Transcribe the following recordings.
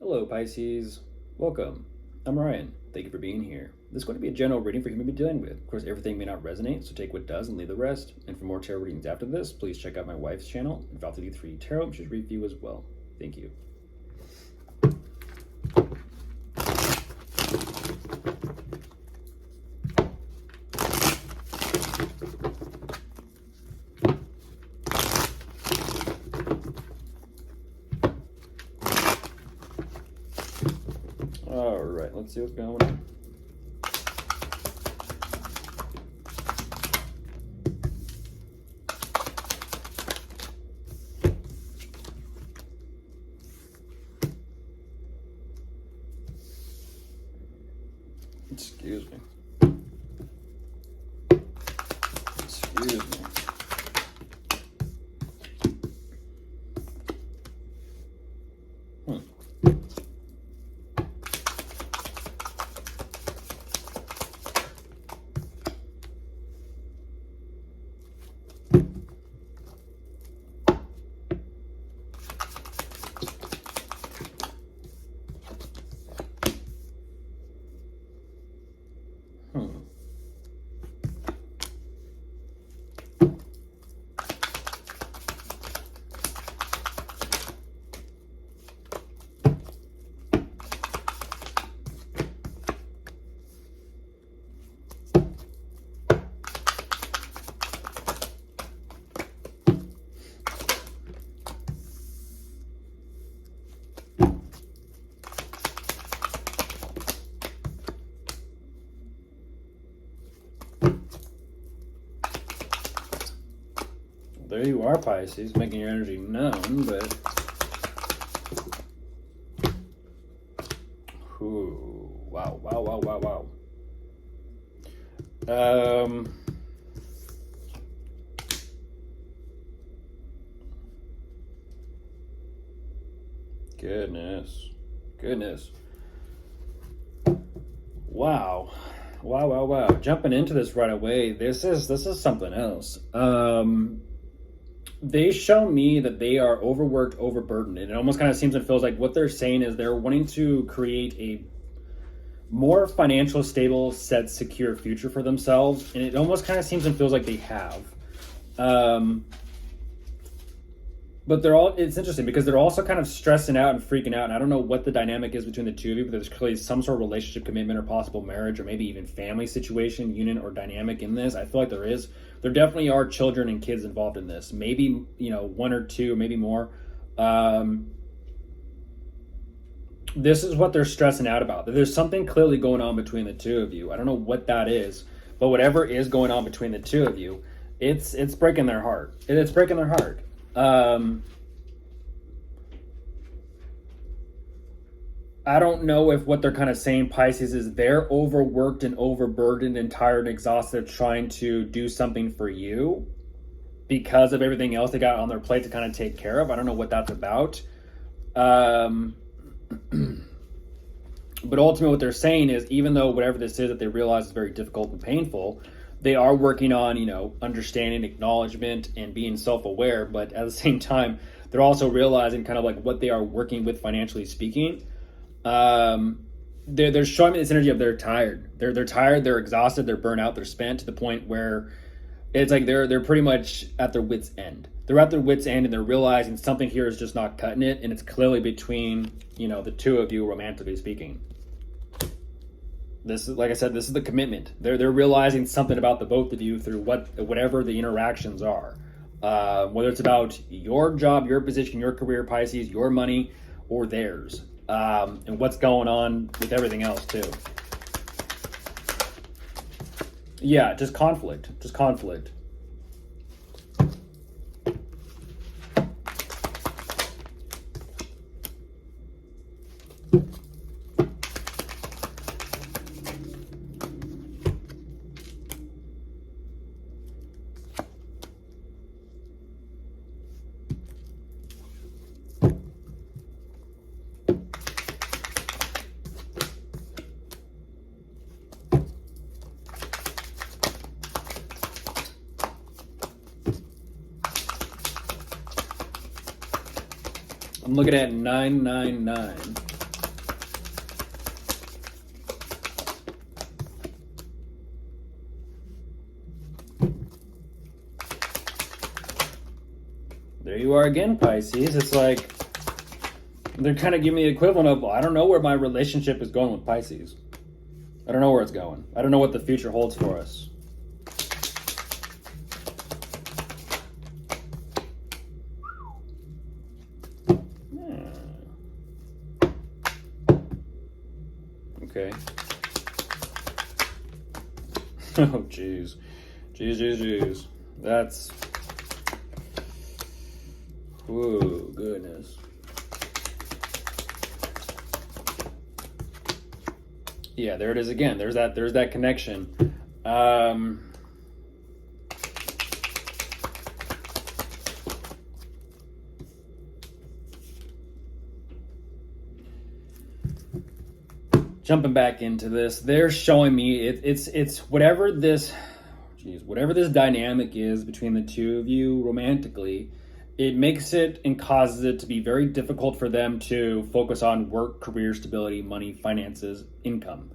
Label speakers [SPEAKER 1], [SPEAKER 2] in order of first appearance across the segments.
[SPEAKER 1] Hello, Pisces. Welcome. I'm Ryan. Thank you for being here. This is going to be a general reading for you to be dealing with. Of course, everything may not resonate, so take what does and leave the rest. And for more tarot readings after this, please check out my wife's channel, Invalidity 3 Tarot, which is review as well. Thank you. All right, let's see what's going on. Excuse me. Excuse me. There you are, Pisces, making your energy known, but ooh, wow. Goodness. Wow. Jumping into this right away, this is something else. They show me that they are overworked, overburdened, and it almost kind of seems and feels like what they're saying is they're wanting to create a more financial, stable, set, secure future for themselves, and it almost kind of seems and feels like they have. But it's interesting because they're also kind of stressing out and freaking out, and I don't know what the dynamic is between the two of you, but there's clearly some sort of relationship commitment or possible marriage or maybe even family situation, union, or dynamic in this. I feel like there is. There definitely are children and kids involved in this. Maybe, one or two, maybe more. This is what they're stressing out about. There's something clearly going on between the two of you. I don't know what that is, but whatever is going on between the two of you, it's breaking their heart. It's breaking their heart. I don't know if what they're kind of saying, Pisces, is they're overworked and overburdened and tired and exhausted trying to do something for you because of everything else they got on their plate to kind of take care of. I don't know what that's about. But ultimately what they're saying is, even though whatever this is that they realize is very difficult and painful, they are working on, understanding, acknowledgement, and being self-aware. But at the same time, they're also realizing kind of like what they are working with financially speaking. They're showing me this energy of they're tired. They're tired. They're exhausted. They're burnt out. They're spent to the point where it's like they're pretty much at their wits' end. They're at their wits' end, and they're realizing something here is just not cutting it, and it's clearly between the two of you, romantically speaking. This is, like I said, this is the commitment. They're realizing something about the both of you through whatever the interactions are. Whether it's about your job, your position, your career, Pisces, your money, or theirs. And what's going on with everything else too. Yeah, just conflict. I'm looking at 999. you are again, Pisces. It's like they're kind of giving me the equivalent of, I don't know where my relationship is going with Pisces. I don't know where it's going. I don't know what the future holds for us. Okay. Oh, jeez. Jeez. That's... Whoa, goodness. Yeah, there it is again. There's that connection. Jumping back into this, they're showing me it's whatever this dynamic is between the two of you romantically. It makes it and causes it to be very difficult for them to focus on work, career stability, money, finances, income.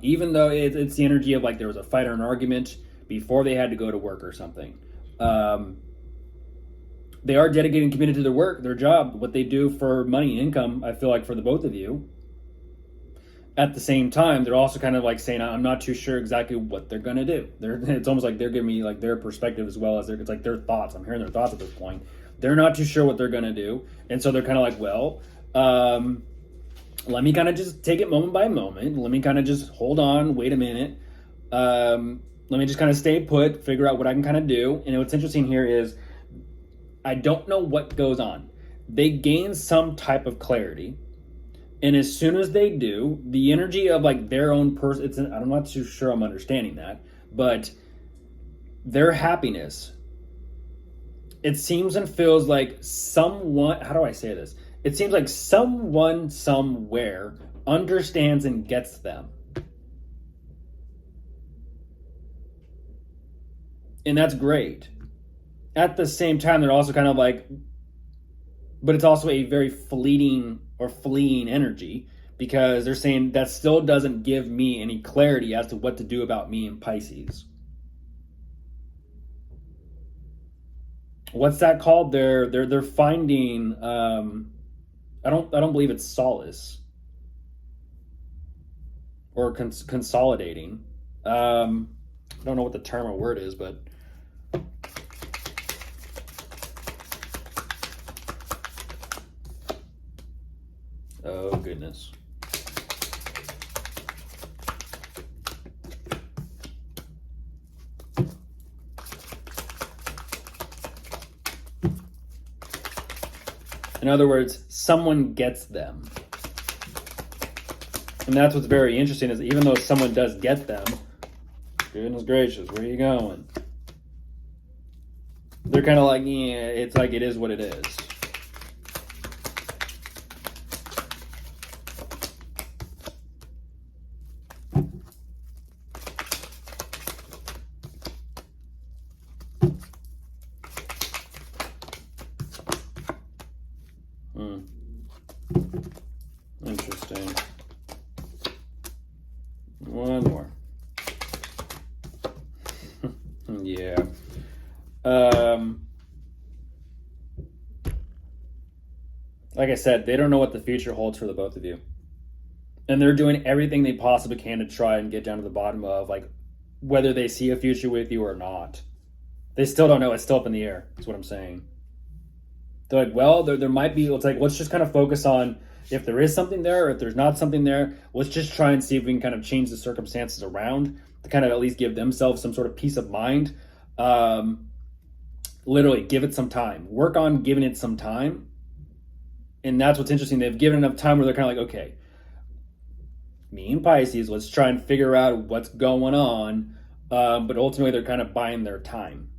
[SPEAKER 1] Even though it's the energy of like there was a fight or an argument before they had to go to work or something. They are dedicated and committed to their work, their job, what they do for money and income, I feel like for the both of you. At the same time, they're also kind of like saying, I'm not too sure exactly what they're going to do. It's almost like they're giving me like their perspective as well as it's like their thoughts. I'm hearing their thoughts at this point. They're not too sure what they're going to do. And so they're kind of like, well, let me kind of just take it moment by moment. Let me kind of just hold on, wait a minute. Let me just kind of stay put, figure out what I can kind of do. And what's interesting here is I don't know what goes on. They gain some type of clarity. And as soon as they do, the energy of like their own person, I'm not too sure I'm understanding that, but their happiness, it seems and feels like someone, how do I say this? It seems like someone somewhere understands and gets them. And that's great. At the same time, they're also kind of like, but it's also a very fleeting energy because they're saying that still doesn't give me any clarity as to what to do about me and Pisces. What's that called? They're finding I don't believe it's solace or consolidating. I don't know what the term or word is, but oh, goodness. In other words, someone gets them. And that's what's very interesting is even though someone does get them, goodness gracious, where are you going? They're kind of like, yeah, it's like it is what it is. Interesting. One more. Yeah. Like I said, they don't know what the future holds for the both of you. And they're doing everything they possibly can to try and get down to the bottom of like whether they see a future with you or not. They still don't know. It's still up in the air. That's what I'm saying. They're like, well, there might be, it's like, let's just kind of focus on if there is something there or if there's not something there. Let's just try and see if we can kind of change the circumstances around to kind of at least give themselves some sort of peace of mind. Literally, give it some time. Work on giving it some time. And that's what's interesting. They've given enough time where they're kind of like, okay, me and Pisces, let's try and figure out what's going on. But ultimately, they're kind of buying their time.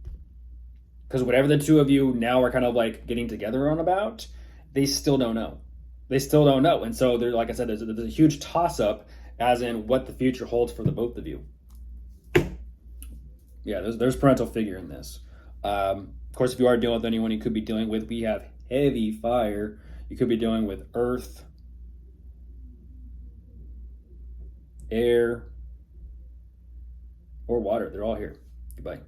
[SPEAKER 1] Because whatever the two of you now are kind of like getting together on about, they still don't know. They still don't know. And so, there, like I said, there's a huge toss-up as in what the future holds for the both of you. Yeah, there's parental figure in this. Of course, if you are dealing with anyone you could be dealing with, we have heavy fire. You could be dealing with earth, air, or water. They're all here. Goodbye.